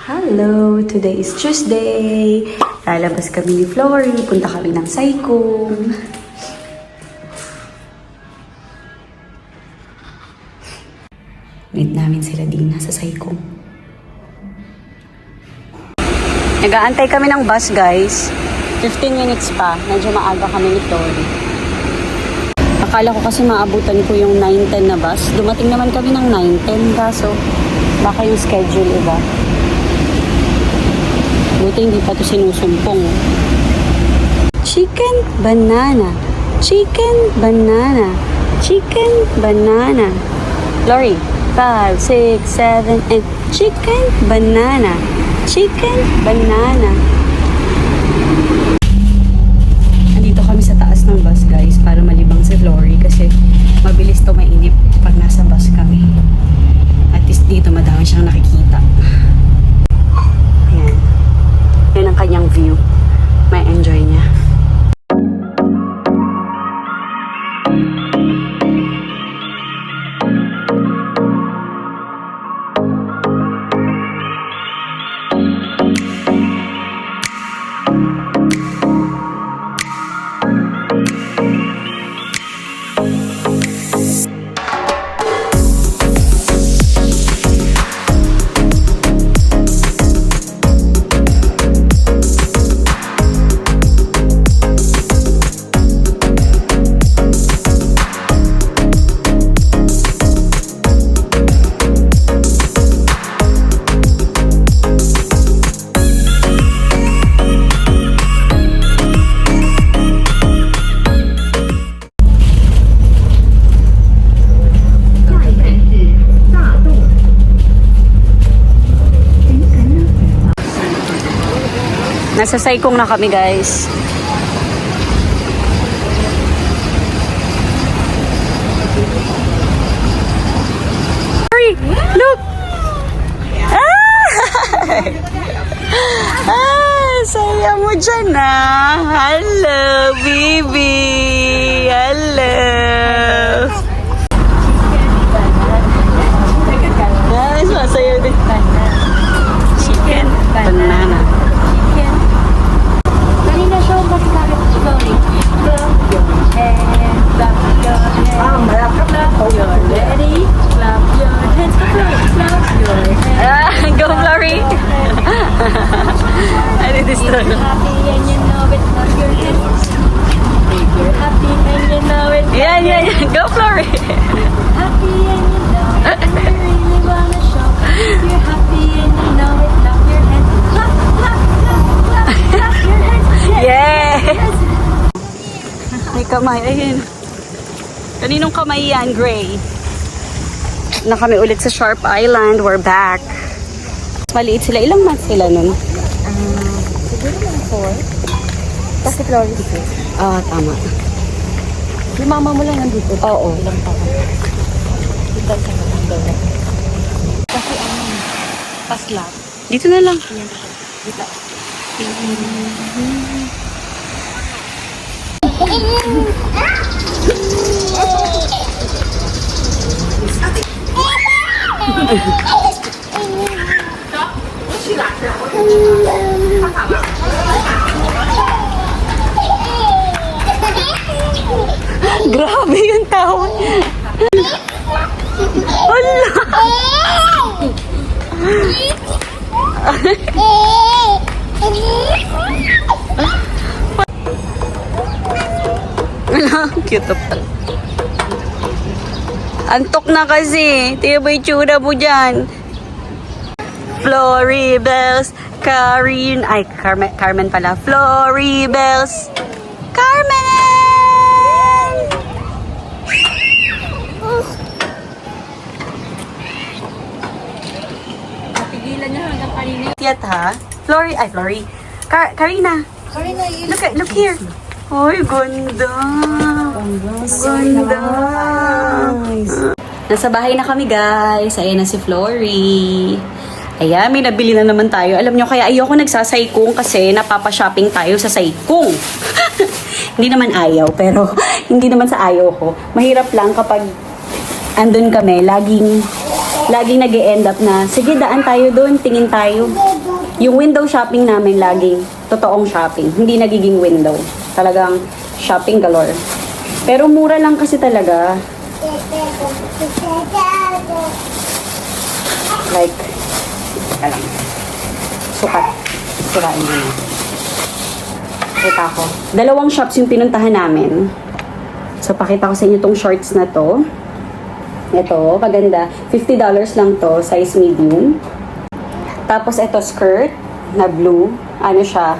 Hello! Today is Tuesday. Lalabas kami ni Flory. Punta kami ng Saikong. Meet namin sila Dina sa Saikong. Nag-aantay kami ng bus, guys. 15 minutes pa. Medyo maaga kami ni Flory. Akala ko kasi maabutan ko yung 9:10 na bus. Dumating naman kami ng 9:10 kaso baka yung schedule iba. Buti hindi pa ito sinusumpong. Chicken banana. Chicken banana. Chicken banana. Flory, 5, 6, 7, 8. Chicken banana. Chicken banana. Andito kami sa taas ng bus, guys, para malibang si Flory kasi mabilis to mainip pag nasa bus kami. At least dito madami siyang nakikita. Ayan. Yan ang kanyang view. May enjoy niya. Nasa Saikong na kami, guys. Sorry, look! Saya mo dyan, Hello, baby! Hello! Guys, masaya din. Chicken banana. Go, Flory! I did this too. Happy and you know it, clap your hands. If you're happy and you know it, Yeah. Go, Flory! happy and you know it, and you really wanna show. If you're happy and you know it, clap your hands. Clap, clap, clap, clap, clap your hands. Yeah! May kamay, ayun. Kaninong kamay yan, Gray? Na kami ulit sa Sharp Island. We're back. Maliit sila. Ilang months sila nun? Siguro mga 4. Kasi Flory dito. Tama. Yung mama mo lang nandito. Oo. Ilang taon. Dito sa matanda na. Kasi paslap. Dito na lang. Dito. Grabe yung tawon. Hala! Cute up talaga. Antok na kasi. Tiyo ba yung tsura mo dyan? Flory Bells, Carmen pala. Flory Bells, Carmen! Napigilan niya hanggang kanina. Tiyat ha? Flory. Karina. Look here. Ay, ganda. Ganda. Nasa bahay na kami, guys. Ayan na si Flory. Ayan, may nabili na naman tayo. Alam nyo, kaya ayoko nagsasaykong kasi napapa-shopping tayo sa Saikong. Hindi naman ayaw, pero hindi naman sa ayaw ko. Mahirap lang kapag andun kami, laging laging nag-e-end up na, sige, daan tayo doon, tingin tayo. Yung window shopping namin laging totoong shopping. Hindi nagiging window. Talagang shopping galore. Pero mura lang kasi talaga. Like, teka lang. Sukat. Sirain mo na. Kita ko. Dalawang shops yung pinuntahan namin. So, pakita ko sa inyo tong shorts na to. Ito, maganda. $50 lang to, size medium. Tapos, ito skirt na blue. Ano siya?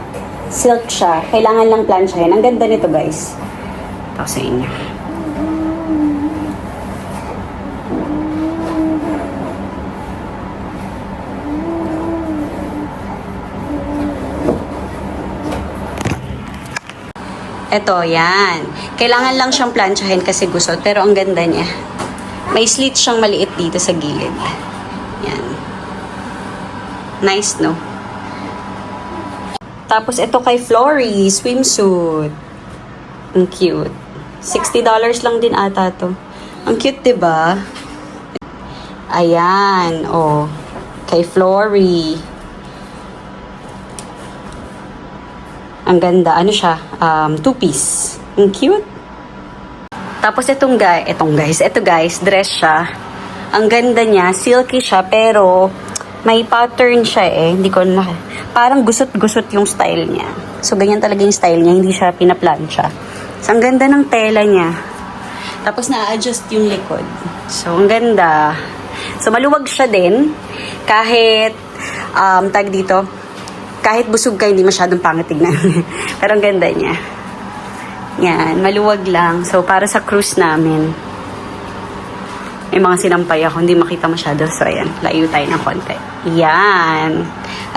Silk siya. Kailangan lang plansyahin. Ang ganda nito, guys. Ito sa inyo. Ito, yan. Kailangan lang siyang plansyahin kasi gusot. Pero ang ganda niya. May slit siyang maliit dito sa gilid. Yan. Nice, no? Tapos, ito kay Flory, swimsuit. Ang cute. $60 lang din ata to. Ang cute, diba? Ayan, oh. Kay Flory. Ang ganda. Ano siya? Two-piece. Ang cute. Tapos ito guys, dress siya. Ang ganda niya. Silky siya, pero may pattern siya eh. Hindi ko na... Parang gusot-gusot yung style niya. So, ganyan talaga yung style niya. Hindi siya pinaplansya. So, ang ganda ng tela niya. Tapos, na-adjust yung likod. So, ang ganda. So, maluwag siya din. Kahit, tag dito, kahit busog ka, hindi masyadong pangit tignan. Pero ang ganda niya. Yan, maluwag lang. So, para sa cruise namin. May mga sinampay ako, hindi makita masyado. So, ayan, layo tayo ng konti. Yan.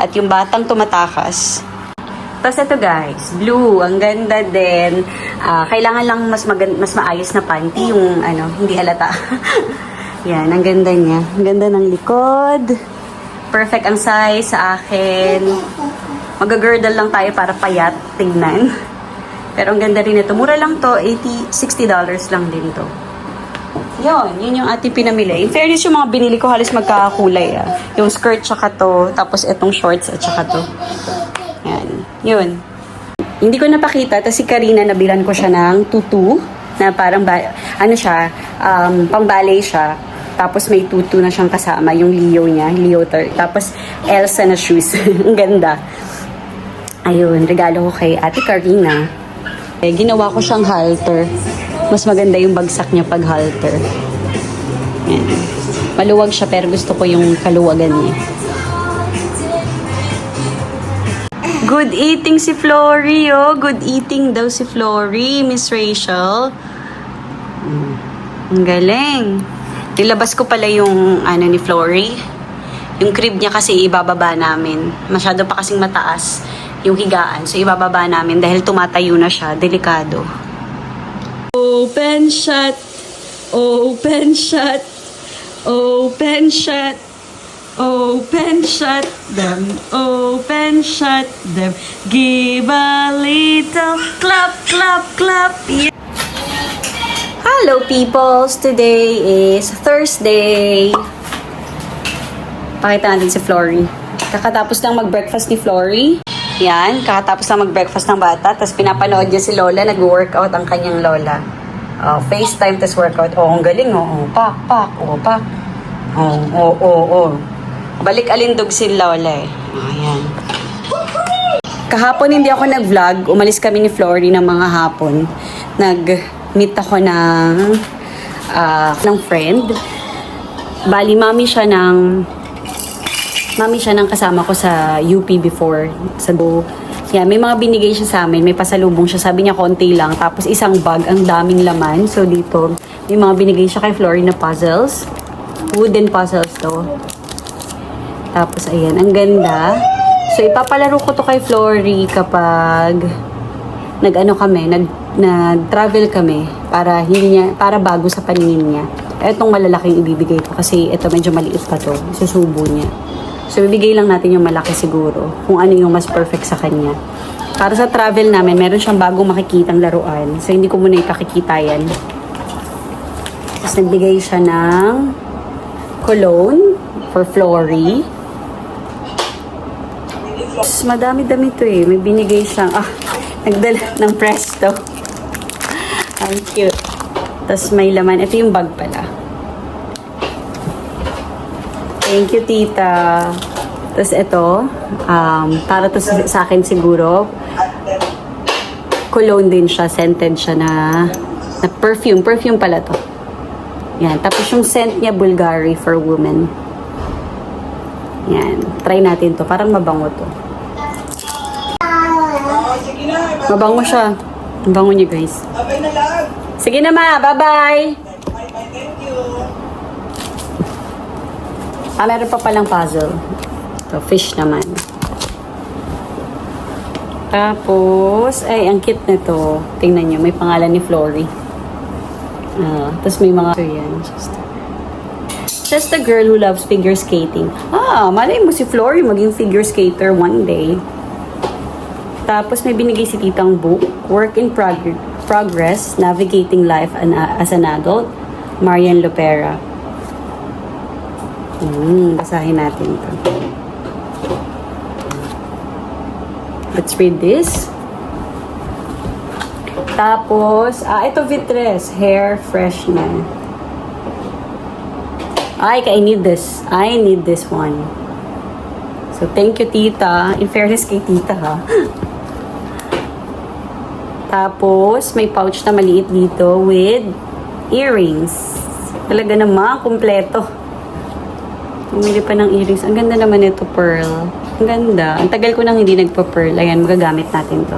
At yung batang tumatakas. Tapos ito guys, blue. Ang ganda din. Kailangan lang mas maayos na panty. Yung, hindi halata. Yan, ang ganda niya. Ang ganda ng likod. Perfect ang size sa akin. Mag-girdle lang tayo para payat tingnan. Pero ang ganda rin ito. Mura lang to. $60 lang din to. Yun yung ating pinamili. In fairness, yung mga binili ko halos magkakakulay. Yung skirt tsaka to. Tapos itong shorts at tsaka to. Yan. Yun. Hindi ko napakita. Tapos si Karina, nabilan ko siya ng tutu. Na parang, pang ballet siya. Tapos may tutu na siyang kasama. Yung Leo niya. Tapos Elsa na shoes. Ang ganda. Ayun, regalo ko kay Ate Karina. Ginawa ko siyang halter. Mas maganda yung bagsak niya pag halter. Yan. Maluwag siya pero gusto ko yung kaluwagan niya. Good eating si Flory, oh. Good eating daw si Flory, Miss Rachel. Ang galing. Nilabas ko pala yung ni Flory. Yung crib niya kasi ibababa namin. Masyado pa kasing mataas yung higaan. So, ibababa namin dahil tumatayo na siya. Delikado. Open, shut. Open, shut. Open, shut. Open, shut them. Open, shut them. Give a little clap, clap, clap. Yeah. Hello, peoples. Today is Thursday. Pakita natin si Flory. Kakatapos lang mag-breakfast ni Flory. Yan, kakatapos lang mag-breakfast ng bata. Tapos pinapanood niya si Lola, nag-workout ang kanyang Lola. FaceTime, tapos workout. Ang galing, pak. Pak. Balik alindog si Lola eh. Ayan. Kahapon hindi ako nag-vlog. Umalis kami ni Flory ng mga hapon. Nag-meet ako ng friend. Bali, mami siya ng kasama ko sa UP before. Yeah, may mga binigay siya sa amin. May pasalubong siya. Sabi niya konti lang. Tapos isang bag, ang daming laman. So dito, may mga binigay siya kay Flory na puzzles. Wooden puzzles to. Tapos ayan, ang ganda. So ipapalaro ko to kay Flory kapag nag-travel kami para bago sa paningin niya. Etong malalaking ibibigay ko kasi ito medyo maliit pa to. Susubo niya. So, bibigay lang natin yung malaki siguro. Kung ano yung mas perfect sa kanya. Para sa travel namin, meron siyang bagong makikitang laruan. So, hindi ko muna ipakikita yan. Tapos, nagbigay siya ng cologne for Flory. Mas madami-dami to eh. May binigay siyang, nagdala ng Presto. Ang cute. Tapos may laman. Ito yung bag pala. Thank you, tita. Tapos ito, para to sa akin siguro, cologne din siya, scented siya na perfume. Perfume pala to. Yan. Tapos yung scent niya, Bulgari for women. Yan. Try natin to. Parang mabango to. Mabango siya. Mabango niyo, guys. Sige na, ma. Bye-bye. Meron pa palang puzzle. So, fish naman. Tapos, ay, ang cute na to. Tingnan nyo, may pangalan ni Flory. Tapos may mga... So, yan. Just a girl who loves figure skating. Malay mo si Flory maging figure skater one day. Tapos may binigay si titang book. Work in Progress, Navigating Life as an Adult. Marian Lopera. Basahin natin ito. Let's read this. Tapos, ito Vitres, hair freshener. I need this. I need this one. So, thank you, tita. In fairness kay tita, ha. Tapos, may pouch na maliit dito with earrings. Talaga naman, kumpleto. Bumili pa ng earrings. Ang ganda naman ito, pearl. Ang ganda. Ang tagal ko nang hindi nagpa-pearl. Ayan, magagamit natin to.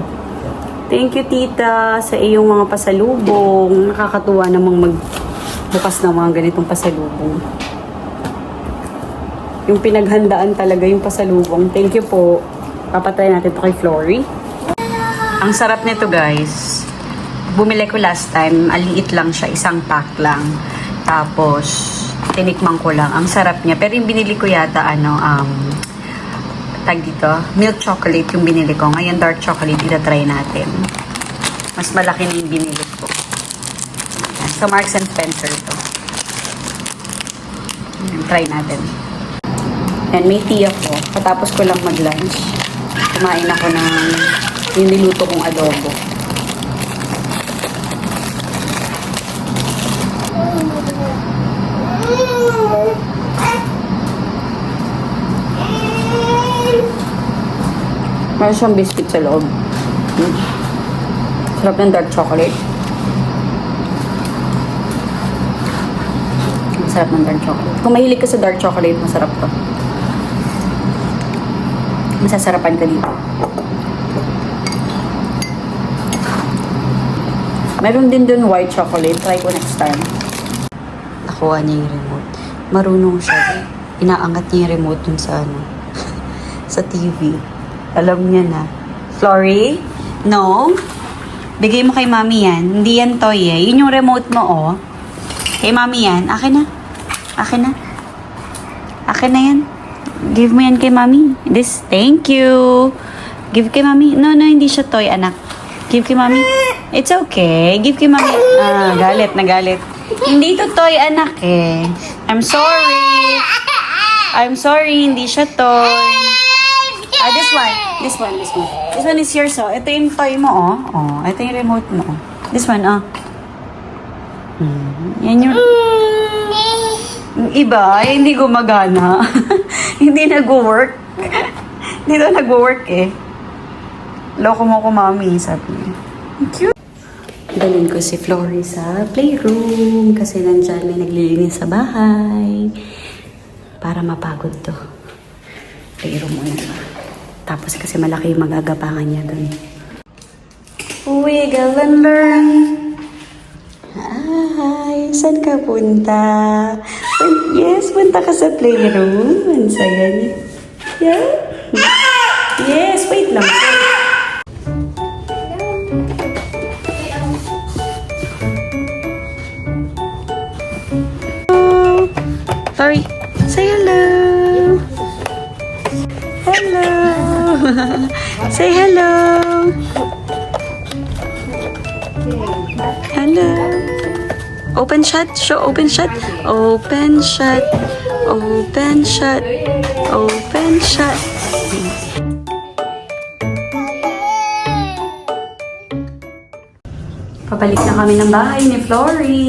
Thank you, tita, sa iyong mga pasalubong. Nakakatuwa namang magbukas ng mga ganitong pasalubong. Yung pinaghandaan talaga yung pasalubong. Thank you po. Papatry natin to kay Flory. Ang sarap nito, guys. Bumili ko last time. Aliit lang siya. Isang pack lang. Tapos, tinikman ko lang. Ang sarap niya. Pero yung binili ko yata, tag dito, milk chocolate yung binili ko. Ngayon, dark chocolate, itatry natin. Mas malaki na yung binili ko. Yan. So, Marks and Spencer ito. Yan, try natin. Yan, may tea ako. Katapos ko lang mag-lunch. Kumain ako ng yung niluto kong adobo. Meron siyang biscuit sa loob. Sarap ng dark chocolate. Sarap ng dark chocolate. Kung mahilig ka sa dark chocolate, masarap to. Masasarapan ka dito. Meron din dun white chocolate. Try ko next time. Nakuha niya yung remote. Marunong siya. Inaangat niya yung remote dun sa sa TV. Alam niya na. Flory? No? Bigay mo kay mami yan. Hindi yan toy eh. Yun yung remote mo, oh. Kay mami yan. Akin na. Akin na. Akin na yan. Give mo yan kay mami. This, thank you. Give kay mami. No, hindi siya toy, anak. Give kay mami. It's okay. Give kay mami. Galit na galit. Hindi to toy, anak eh. I'm sorry. I'm sorry. Hindi siya toy. This one. This one. This one is yours, oh. Ito yung toy mo, oh. Oh, ito yung remote mo, oh. This one, oh. Yan yung... Yung iba, ay, hindi gumagana. Hindi nag-work. Hindi daw nag-work, eh. Loko mo ko, mami, sabi niya. Cute. Dalhin ko si Flory sa playroom kasi nandyan may naglilinis sa bahay. Para mapagod to. Playroom muna ba. Tapos kasi malaki yung magagapangan niya dun. Wiggle and learn. Hi! Saan ka punta? Yes, punta ka sa playroom. Ang saya niya. Yeah? Yes, wait lang. Sorry. Say hello. Hello. Say hello. Hello. Open shut. Show open shut. Open shut. Open, shut. Open, shut. Pabalik na kami ng bahay ni Flory.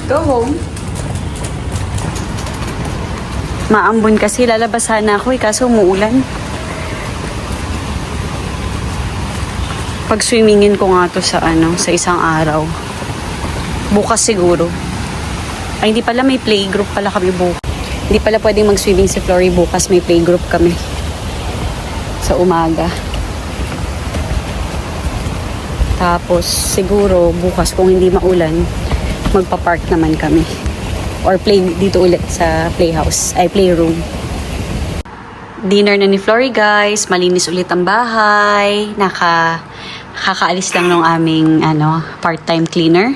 Go home. Maambon kasi, lalabas sana ako kaso umuulan. Pag-swimmingin ko nga to sa sa isang araw. Bukas siguro. Ay, hindi pala, may playgroup pala kami bukas. Hindi pala pwedeng mag-swimming si Flory bukas, may playgroup kami. Sa umaga. Tapos, siguro, bukas kung hindi maulan, magpa-park naman kami. Or play dito ulit sa playhouse, ay playroom. Dinner na ni Flory guys, malinis ulit ang bahay, kakaalis lang ng aming part-time cleaner.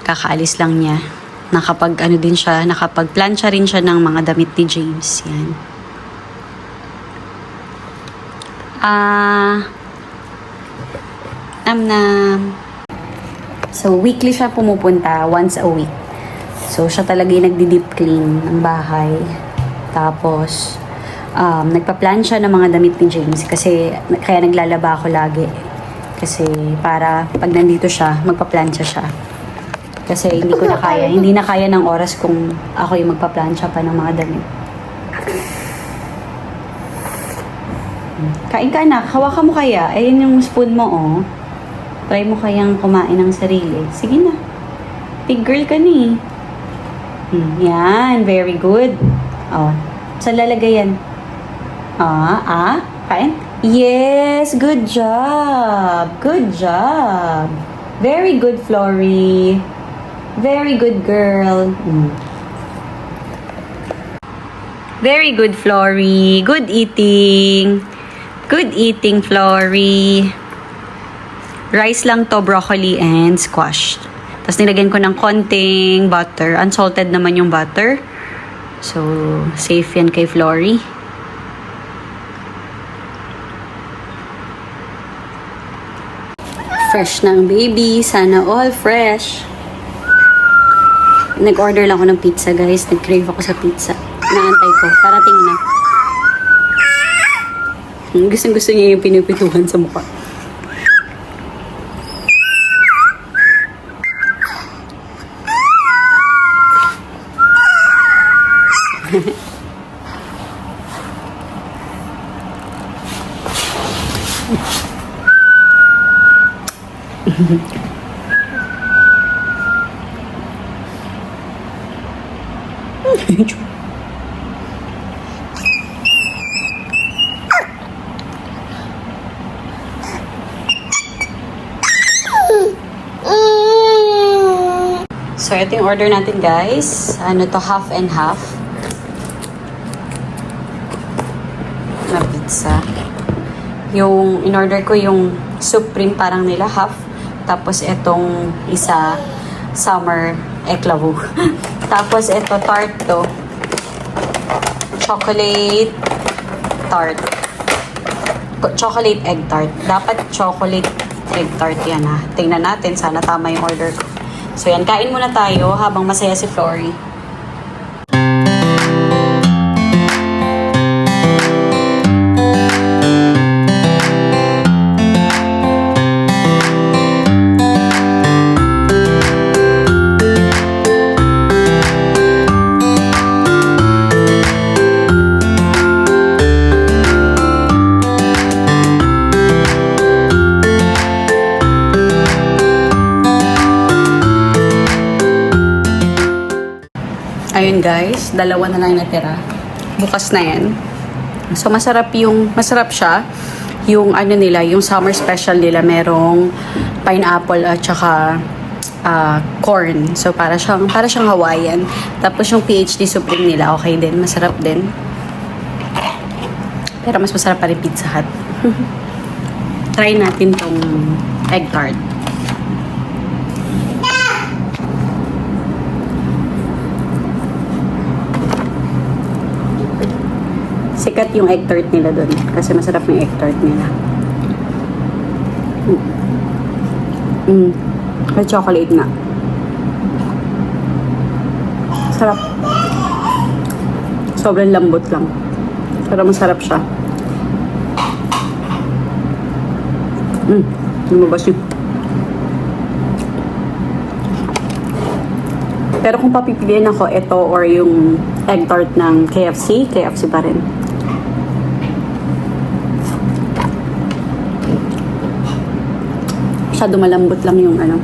Kakaalis lang niya. Nakapag-plancha rin siya ng mga damit ni James. Yan. So, weekly siya pumupunta, once a week. So, siya talaga yung nagdi-deep clean ng bahay. Tapos, nagpa-plan siya ng mga damit ni James kasi kaya naglalaba ako lagi. Kasi para pag nandito siya, magpa-plancha siya. Kasi hindi na kaya ng oras kung ako yung magpa-plancha pa ng mga damit. Kain ka anak, hawakan mo kaya. Ayun yung spoon mo oh. Try mo kayang kumain ng sarili. Sige na. Big girl ka ni. Yan, very good. Oh, saan lalagay yan? Kain? Yes, good job. Good job. Very good, Flory. Very good girl. Very good, Flory. Good eating. Good eating, Flory. Rice lang to, broccoli and squash. Tapos nilagyan ko ng konting butter. Unsalted naman yung butter. So, safe yan kay Flory. Fresh ng baby. Sana all fresh. Nag-order lang ako ng pizza, guys. Nag-crave ako sa pizza. Naantay ko. Parating na. Gusto niya yung pinipituhan sa mukha. So, ito yung order natin, guys. Half and half. Na pizza. Yung in-order ko yung supreme parang nila, half. Tapos, itong isa, summer eclavu. Tapos, ito, tart to. Chocolate tart. Chocolate egg tart. Dapat chocolate egg tart yan, ha. Tingnan natin. Sana tama yung order ko. So yan, kain muna tayo habang masaya si Flory. Ayun guys, dalawa na lang natira. Bukas na yan. So masarap siya. Yung nila, yung summer special nila, merong pineapple at saka corn. So para siyang Hawaiian. Tapos yung PhD Supreme nila, okay din, masarap din. Pero mas masarap pa rin Pizza Hut. Try natin tong egg tart. Sikat yung egg tart nila doon. Kasi masarap yung egg tart nila. May chocolate nga. Sarap. Sobrang lambot lang. Pero masarap siya. Lumabas yun. Pero kung papipiliin ako, ito or yung egg tart ng KFC, KFC pa rin. Masyado malambot lang yung ano.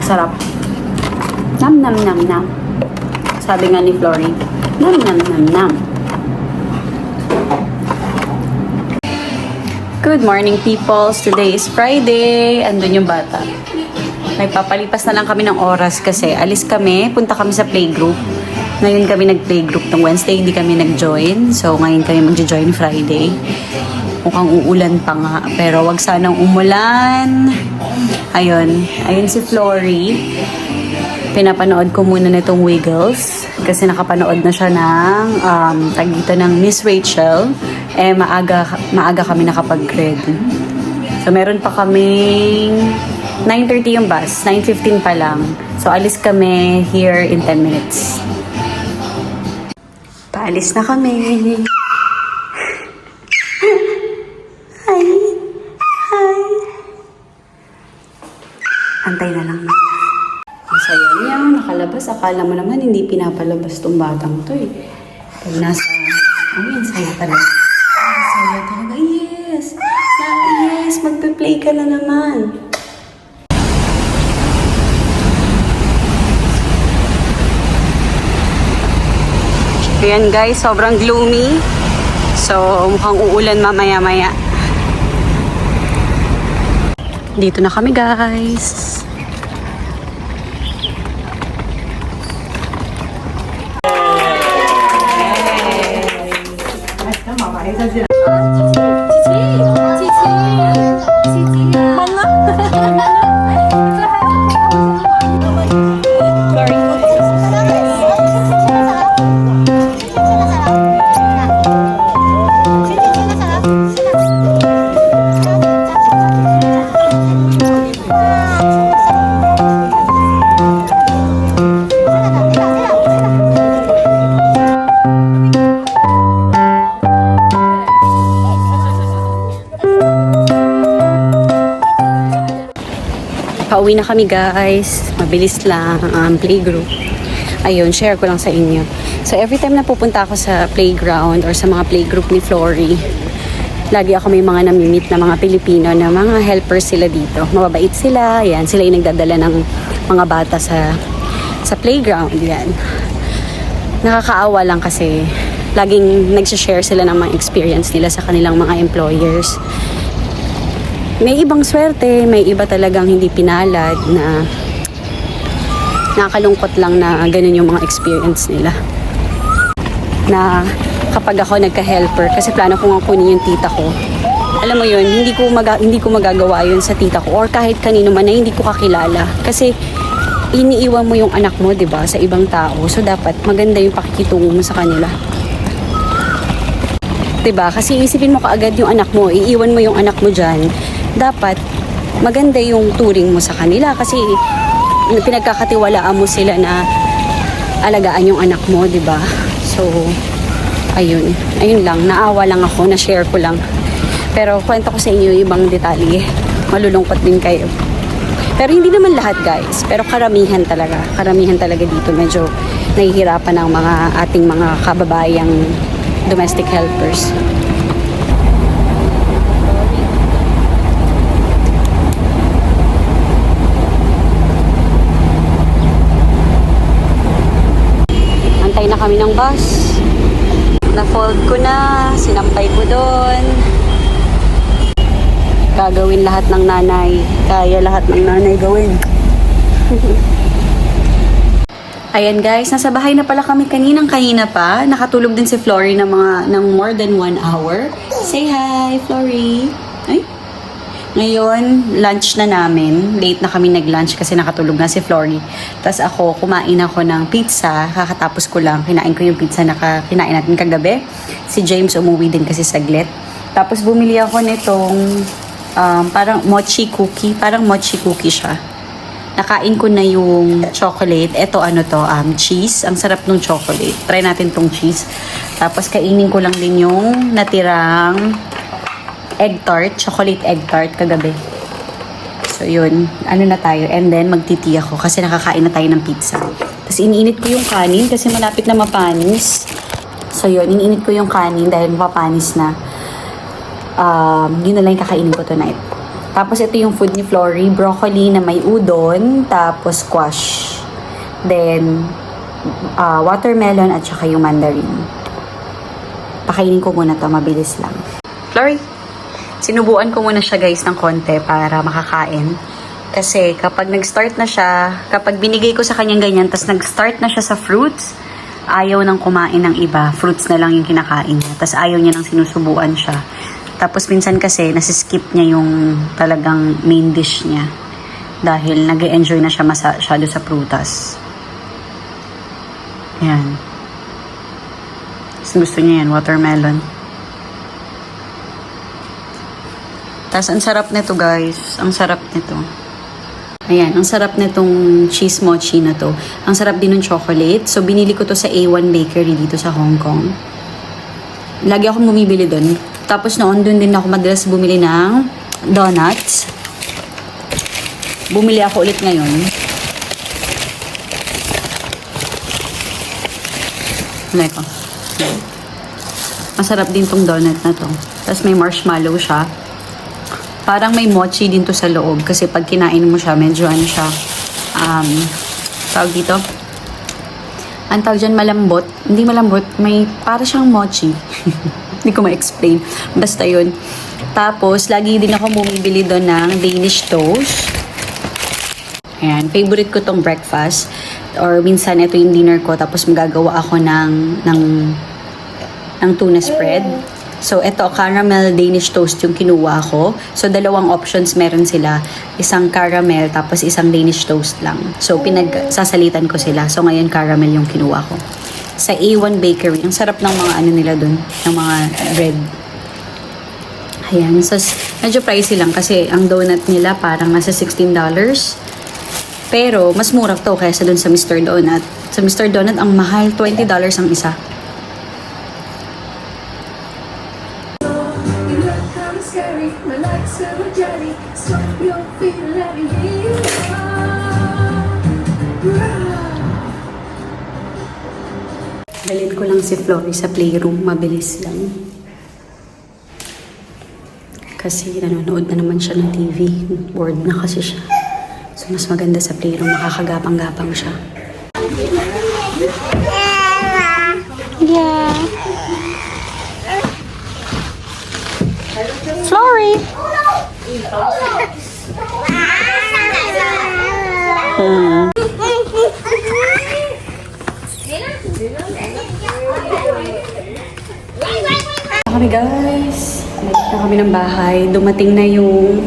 Sarap. Nam nam nam nam. Sabi nga ni Flory, nam nam nam nam. Good morning, peoples. Today is Friday. Andun yung bata. Nagpapalipas na lang kami ng oras kasi alis kami, punta kami sa playgroup. Ngayon kami nag-playgroup. Tong Wednesday hindi kami nag-join. So ngayon kami mag-join Friday. Mukhang uulan pa nga. Pero wag sanang umulan. Ayun si Flory. Pinapanood ko muna nitong Wiggles. Kasi nakapanood na siya ng tag dito ng Miss Rachel. Maaga kami nakapag-ready. So meron pa kaming 9:30 yung bus. 9:15 pa lang. So, alis kami here in 10 minutes. Paalis na kami. Hi. Hi. Antay na lang. Ang saya niya. Nakalabas. Akala mo naman hindi pinapalabas tong batang to eh. Pag nasa... Ang saya talaga. Ang saya talaga. Yes. Yes. Magpe-play ka na naman. Ayan guys, sobrang gloomy. So, mukhang uulan mamaya-maya. Dito na kami guys. Pauwi na kami guys. Mabilis lang ang playgroup. Ayun, share ko lang sa inyo. So every time na pupunta ako sa playground or sa mga playgroup ni Flory, lagi ako may mga nami-meet na mga Pilipino na mga helpers sila dito. Mababait sila. Yan, sila yung nagdadala ng mga bata sa playground. Yan. Nakakaawa lang kasi laging nagsishare sila ng mga experience nila sa kanilang mga employers. May ibang swerte, may iba talagang hindi pinalad na nakakalungkot lang na ganun yung mga experience nila. Na kapag ako nagka-helper, kasi plano ko nga kunin yung tita ko. Alam mo yun, hindi ko magagawa yun sa tita ko or kahit kanino man na hindi ko kakilala. Kasi iniiwan mo yung anak mo, 'di ba, sa ibang tao. So dapat maganda yung pakikitungo mo sa kanila. 'Di ba? Kasi isipin mo kaagad yung anak mo, iiwan mo yung anak mo diyan. Dapat maganda yung turing mo sa kanila kasi pinagkakatiwalaan mo sila na alagaan yung anak mo, 'di ba? So ayun lang, naawa lang ako, na-share ko lang. Pero kwento ko sa inyo ibang detalye. Malulungkot din kayo. Pero hindi naman lahat guys, pero karamihan talaga dito medyo nahihirapan ang mga ating mga kababayang domestic helpers. Antay na kami ng bus. Na-fold ko na, sinampay ko doon. Gagawin lahat ng nanay. Kaya lahat ng nanay gawin. Ayan guys, nasa bahay na pala kami kanina pa. Nakatulog din si Flory ng more than 1 hour. Say hi, Flory. Ay. Ngayon, lunch na namin. Late na kami nag-lunch kasi nakatulog na si Flory. Tapos ako, kumain ako ng pizza. Kakatapos ko lang, kinain ko yung pizza na kinain natin kagabi. Si James umuwi din kasi saglit. Tapos bumili ako nitong parang mochi cookie. Parang mochi cookie siya. Nakain ko na yung chocolate. Ito ano to, cheese. Ang sarap ng chocolate. Try natin tong cheese. Tapos kainin ko lang din yung natirang egg tart, chocolate egg tart kagabi. So yun, ano na tayo. And then magtiti ako kasi nakakain na tayo ng pizza. Tapos iniinit ko yung kanin kasi malapit na mapanis. So yun, iniinit ko yung kanin dahil mapapanis na. Yun na lang yung kakainin ko tonight. Tapos ito yung food ni Flory, broccoli na may udon, tapos squash. Then, watermelon at saka yung mandarin. Pakainin ko muna to, mabilis lang. Flory, sinubuan ko muna siya guys ng konti para makakain. Kasi kapag nag-start na siya, kapag binigay ko sa kanyang ganyan, tapos nag-start na siya sa fruits, ayaw nang kumain ng iba. Fruits na lang yung kinakain niya. Tapos ayaw niya nang sinusubuan siya. Tapos minsan kasi nasiskip niya yung talagang main dish niya dahil nag-enjoy na siya masyado sa prutas. Ayan. Gusto niya yan, watermelon. Tapos ang sarap nito guys. Ang sarap nito. Ayan, ang sarap nitong cheese mochi na to. Ang sarap din ng chocolate. So binili ko to sa A1 Bakery dito sa Hong Kong. Lagi akong bumibili doon. Tapos noon, doon din ako madalas bumili ng donuts. Bumili ako ulit ngayon. Like, masarap din tong donut na to. Tapos may marshmallow siya. Parang may mochi din to sa loob. Kasi pag kinain mo siya, medyo ano siya. Tawag dito. Ang tawag dyan, malambot. Hindi malambot. May, para siyang mochi. Hindi ko ma-explain. Basta yun. Tapos, lagi din ako bumibili doon ng Danish toast. Ayan. Favorite ko tong breakfast. Or minsan, ito yung dinner ko. Tapos, magagawa ako ng tuna spread. So, ito, caramel Danish toast yung kinuha ko. So, dalawang options meron sila. Isang caramel, tapos isang Danish toast lang. So, pinagsasalitan ko sila. So, ngayon, caramel yung kinuha ko. Sa A1 Bakery. Ang sarap ng mga ano nila dun. Ng mga bread. Ayan. So, medyo pricey lang kasi ang donut nila parang nasa $16. Pero, mas mura to kaysa dun sa Mr. Donut. Sa Mr. Donut, ang mahal. $20 ang isa. Dalhin ko lang si Flory sa playroom. Mabilis lang. Kasi nanonood na naman siya ng TV. Bored na kasi siya. So, mas maganda sa playroom. Makakagapang-gapang siya. Yeah. Flory! Kami guys, balik na kami ng bahay. Dumating na yung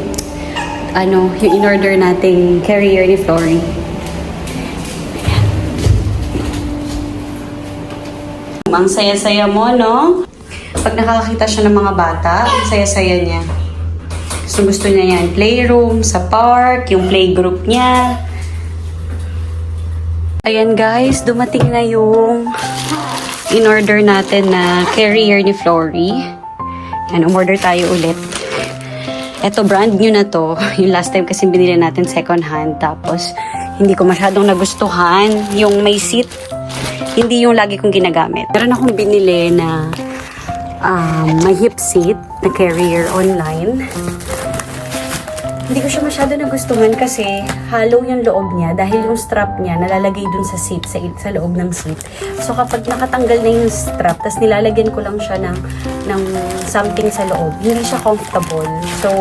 yung in-order nating carrier ni Flory. Ang saya-saya mo, no? Pag nakakakita siya ng mga bata, ang saya-saya niya. Gusto niya yan. Playroom, sa park, yung playgroup niya. Ayan guys, dumating na yung in-order natin na carrier ni Flory. Yan, umorder tayo ulit. Ito, brand new na to. Yung last time kasi binili natin second hand. Tapos, hindi ko masyadong nagustuhan. Yung may seat, hindi yung lagi kong ginagamit. Meron akong binili na may hip seat na carrier online. Hindi ko siya masyado nagustuhan kasi hollow yung loob niya dahil yung strap niya nalalagay dun sa seat, sa loob ng seat. So kapag nakatanggal na yung strap, tas nilalagyan ko lang siya ng something sa loob, hindi siya comfortable. So,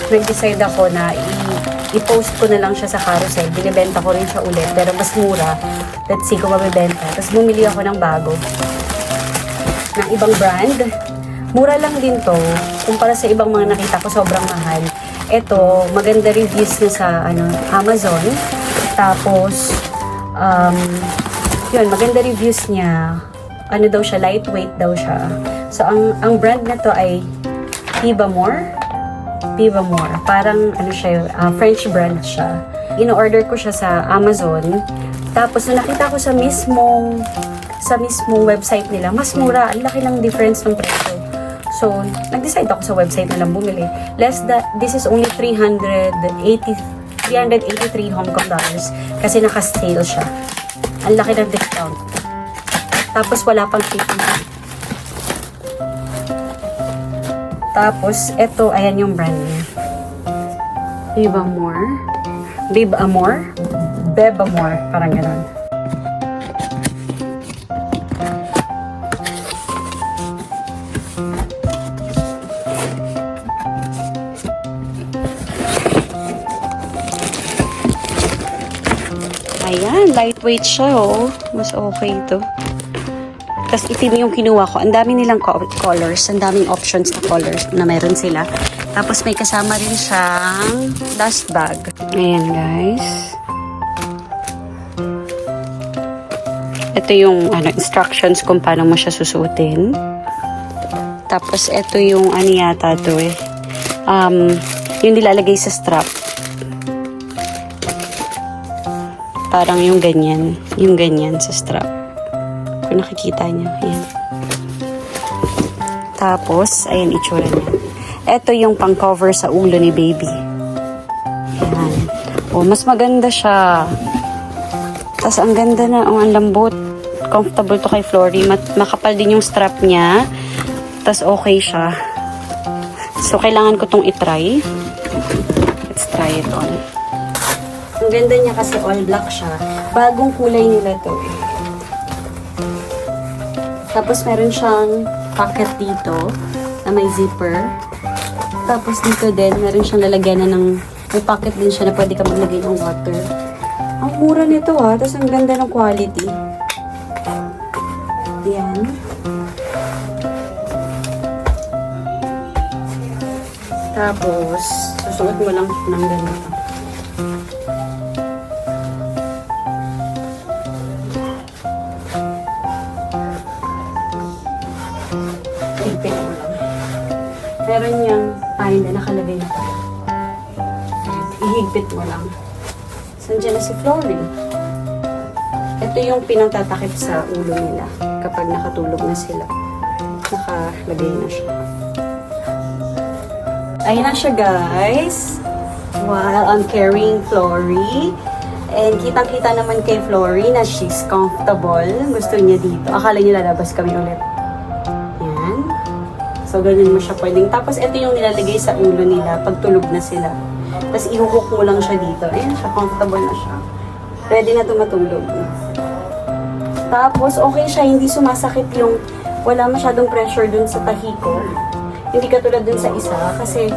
nag-decide ako na i-post ko na lang siya sa carousel. Binibenta ko rin siya ulit, pero mas mura. Let's see kung mabibenta. Tapos bumili ako ng bago. Ng ibang brand. Mura lang din to. Kumpara sa ibang mga nakita ko, sobrang mahal. Ito, maganda reviews niya sa Amazon. Tapos, yun, maganda reviews niya. Ano daw siya, lightweight daw siya. So, ang brand na to ay Tibamore. Viva More. Parang, ano siya, French brand siya. In-order ko siya sa Amazon. Tapos, nung nakita ko sa mismong website nila, mas mura. Ang laki ng difference ng presyo. So, nag-decide ako sa website nilang bumili. This is only 383 Hong Kong dollars kasi naka-sale siya. Ang laki ng discount. Tapos, wala pang shipping. Tapos, eto, ayan yung brand niya. Viva More. Viva Amor. Beba More. Parang gano'n. Ayan, lightweight siya, oh. Mas okay ito. Tapos itim yung kinuha ko. Ang dami nilang colors. Ang daming options na colors na meron sila. Tapos may kasama rin siyang dust bag. Ayan, guys. Ito yung instructions kung paano mo siya susuotin. Tapos ito yung yata to eh. Yung nilalagay sa strap. Parang yung ganyan. Yung ganyan sa strap. Kung nakikita niya. Ayan. Tapos, ayan itsura niya. Ito yung pang-cover sa ulo ni baby. Ayan. Oh, mas maganda siya. Tapos ang ganda na. Oh, ang lambot. Comfortable to kay Flory. Makapal din yung strap niya. Tapos okay siya. So, kailangan ko tong itry. Let's try it on. Ang ganda niya kasi all black siya. Bagong kulay nila to. Tapos meron siyang pocket dito na may zipper. Tapos dito din, meron siyang lalagyan ng may pocket din siya na pwede ka maglagay ng water. Ang mura nito ha. Tapos ang ganda ng quality. Yan. Tapos, susuot mo lang ng ganito. Higpit mo lang. Meron niyang, hindi nakalagay na. Ihigpit mo lang. Sandiyan na si Flory. Ito yung pinangtatakip sa ulo nila kapag nakatulog na sila. Nakalagay na siya. Ayan na siya, guys. While I'm carrying Flory. And kitang-kita naman kay Flory na she's comfortable. Gusto niya dito. Akala niya lalabas kami ulit. Yan. So, ganun mo siya pwedeng. Tapos, ito yung nilalagay sa ulo nila pag tulog na sila. Tapos, ihuhook mo lang siya dito. Ayan siya. Comfortable na siya. Pwede na tumatulog. Tapos, okay siya. Hindi sumasakit yung wala masyadong pressure dun sa tahi ko. Hindi katulad dun sa isa. Kasi,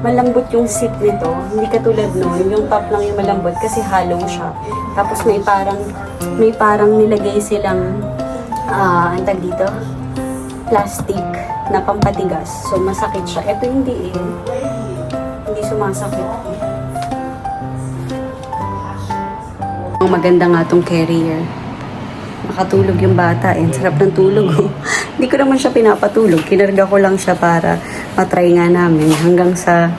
malambot yung seat nito. Hindi katulad nun. Yung top lang yung malambot kasi hollow siya. Tapos may parang nilagay silang antag dito plastic na pampatigas. So masakit siya. Ito hindi eh. Hindi sumasakit. Ang maganda nga tong carrier. Nakatulog yung bata eh. Sarap ng tulog. Hindi ko naman siya pinapatulog. Kinarga ko lang siya para matry nga namin hanggang sa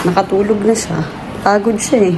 nakatulog na siya. Pagod siya eh.